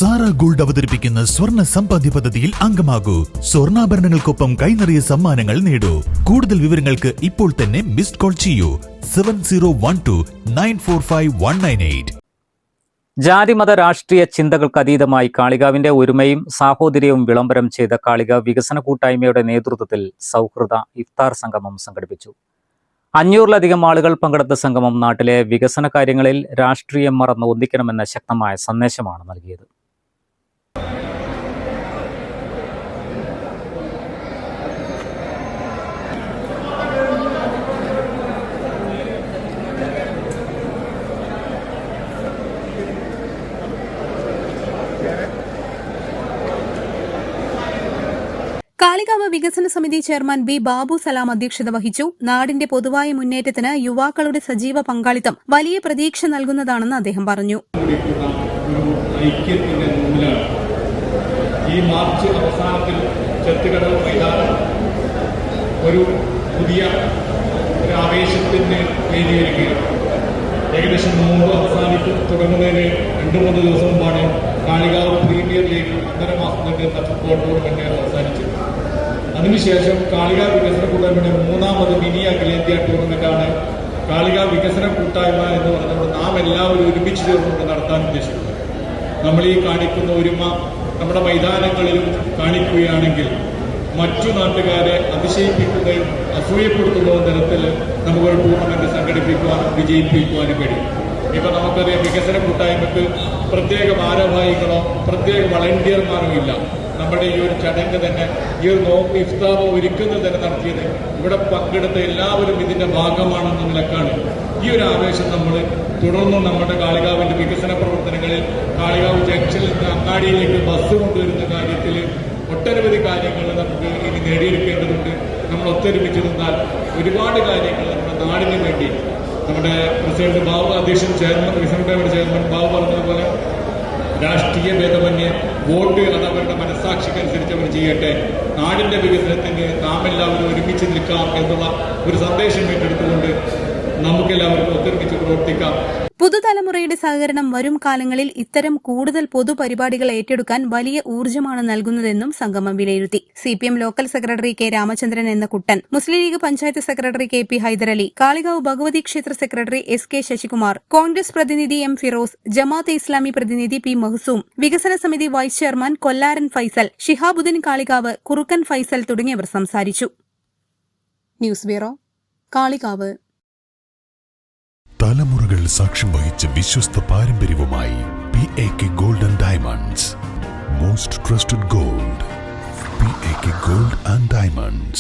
Sara gold അവതരിപ്പിക്കുന്ന സ്വർണ്ണ സമ്പാദ്യ പദ്ധതിയിൽ അംഗമാകൂ. സ്വർണ്ണാഭരണങ്ങൾക്കൊപ്പം കൈനിറിയ സമ്മാനങ്ങൾ നേടൂ. കൂടുതൽ വിവരങ്ങൾക്ക് ഇപ്പോൾ തന്നെ മിസ്ഡ് കോൾ ചെയ്യൂ 7012945198. ജാതിമത രാഷ്ട്രീയ ചിന്തകൾക്ക് അതീതമായി കാളികാവിന്റെ ഒരുമയും സാഹോദര്യവും വിളംബരം ചെയ്ത കാളികാവ് വികസന കൂട്ടായ്മയുടെ നേതൃത്വത്തിൽ സൗഹൃദ ഇഫ്താർ സംഗമം സംഘടിപ്പിച്ചു. 500-ലധികം ആളുകൾ പങ്കെടുത്ത സംഗമം നാട്ടിലെ വികസന കാര്യങ്ങളിൽ രാഷ്ട്രീയം മറന്ന് ഒന്നിക്കണമെന്ന ശക്തമായ സന്ദേശമാണ് നൽകിയത്. കാളികാവ് വികസന സമിതി ചെയർമാൻ ബി ബാബു സലാം അധ്യക്ഷത വഹിച്ചു. നാടിന്റെ പൊതുവായ മുന്നേറ്റത്തിന് യുവാക്കളുടെ സജീവ പങ്കാളിത്തം വലിയ പ്രതീക്ഷ നൽകുന്നതാണെന്ന് അദ്ദേഹം പറഞ്ഞു. ഈ മാർച്ച് അവസാനത്തിൽ ചെത്തുകടവ് മൈതാനം ഒരു പുതിയ ആവേശത്തിന് വേദിയൊരുക്കുകയാണ്. ഏകദേശം നോമ്പ് അവസാനിക്കും തുടങ്ങുന്നതിന് 2-3 ദിവസം മുമ്പാണ് കാളികാവ് പ്രീമിയർ ലീഗ് 1.5 മാസം നീണ്ടുന്ന ഫുട്ബോൾ ടൂർണമെന്റ് അവസാനിച്ചത്. അതിനുശേഷം കാളികാവ് വികസന കൂട്ടായ്മയുടെ 3ാമത് മിനി അഖിലേന്ത്യാ ടൂർണമെന്റാണ് കാളികാവ് വികസന കൂട്ടായ്മ എന്ന് പറഞ്ഞുകൊണ്ട് നാം എല്ലാവരും ഒരുമിച്ച് ചേർന്നുകൊണ്ട് നടത്താൻ ഉദ്ദേശിക്കുന്നത്. നമ്മൾ ഈ കാണിക്കുന്ന ഒരുമ നമ്മുടെ മൈതാനങ്ങളിലും കാണിക്കുകയാണെങ്കിൽ മറ്റു നാട്ടുകാരെ അതിശയിപ്പിക്കുകയും അസൂയപ്പെടുത്തുന്ന തരത്തിൽ നമുക്കൊരു ടൂർണമെന്റ് സംഘടിപ്പിക്കുവാനും വിജയിപ്പിക്കുവാനും കഴിയും. ഇപ്പൊ നമുക്കറിയാം, വികസന കൂട്ടായ്മക്ക് പ്രത്യേക ഭാരവാഹികളോ പ്രത്യേക വളണ്ടിയർമാരോ ഇല്ല. നമ്മുടെ ഈ ഒരു ചടങ്ങ് തന്നെ, ഈ ഒരു നോമ്പ് ഇഫ്താർ ഒരുക്കുന്നത് തന്നെ നടത്തിയത് ഇവിടെ പങ്കെടുത്ത എല്ലാവരും ഇതിന്റെ ഭാഗമാണെന്ന നിലക്കാണ്. ഈ ഒരു ആവേശം നമ്മൾ തുടർന്നും നമ്മുടെ കാളികാവിന്റെ വികസന പ്രവർത്തനങ്ങളിൽ കാളികാവ് ജംഗ്ഷനിൽ നിന്ന് അങ്ങാടിയിലേക്ക് ബസ് കൊണ്ടുവരുന്ന കാര്യത്തിൽ ഒട്ടനവധി കാര്യങ്ങൾ നമുക്ക് ഇനി നേടിയെടുക്കേണ്ടതുണ്ട്. നമ്മൾ ഒത്തൊരുമിച്ച് നിന്നാൽ ഒരുപാട് കാര്യങ്ങൾ നമ്മുടെ നാടിന് വേണ്ടി നമ്മുടെ പ്രസിഡന്റ് ബാബു അധ്യക്ഷൻ വികസനയുടെ ചെയർമാൻ ബാബു പറഞ്ഞതുപോലെ രാഷ്ട്രീയ ഭേദമന്യേ വോട്ട് അത് അവരുടെ മനസ്സാക്ഷിക്കനുസരിച്ച് അവർ ചെയ്യട്ടെ. നാടിന്റെ വികസനത്തിന് നാം എല്ലാവരും ഒരുമിച്ച് നിൽക്കാം എന്നുള്ള ഒരു സന്ദേശം ഏറ്റെടുത്തുകൊണ്ട് നമുക്കെല്ലാവർക്കും ഒത്തൊരുമിച്ച് പ്രവർത്തിക്കാം. പുതുതലമുറയുടെ സഹകരണം വരും കാലങ്ങളിൽ ഇത്തരം കൂടുതൽ പൊതുപരിപാടികൾ ഏറ്റെടുക്കാൻ വലിയ ഊർജ്ജമാണ് നൽകുന്നതെന്നും സംഗമം വിലയിരുത്തി. CPM local secretary K Ramachandran എന്ന കുട്ടൻ, മുസ്ലിം ലീഗ് പഞ്ചായത്ത് സെക്രട്ടറി KP ഹൈദരലി, കാളികാവ് ഭഗവതി ക്ഷേത്ര സെക്രട്ടറി SK ശശികുമാർ, കോൺഗ്രസ് പ്രതിനിധി M ഫിറോസ്, ജമാഅത്തെ ഇസ്ലാമി പ്രതിനിധി P മഹ്സൂം, വികസന സമിതി വൈസ് ചെയർമാൻ കൊല്ലാരൻ ഫൈസൽ, ഷിഹാബുദ്ദീൻ കാളികാവ്, കുറുക്കൻ ഫൈസൽ തുടങ്ങിയവർ സംസാരിച്ചു. News bureau, Kalikavu. തലമുറകൾ സാക്ഷ്യം വഹിച്ച വിശ്വസ്ത പാരമ്പര്യവുമായി PAK Gold and Diamonds. Most trusted gold. PAK Gold and Diamonds.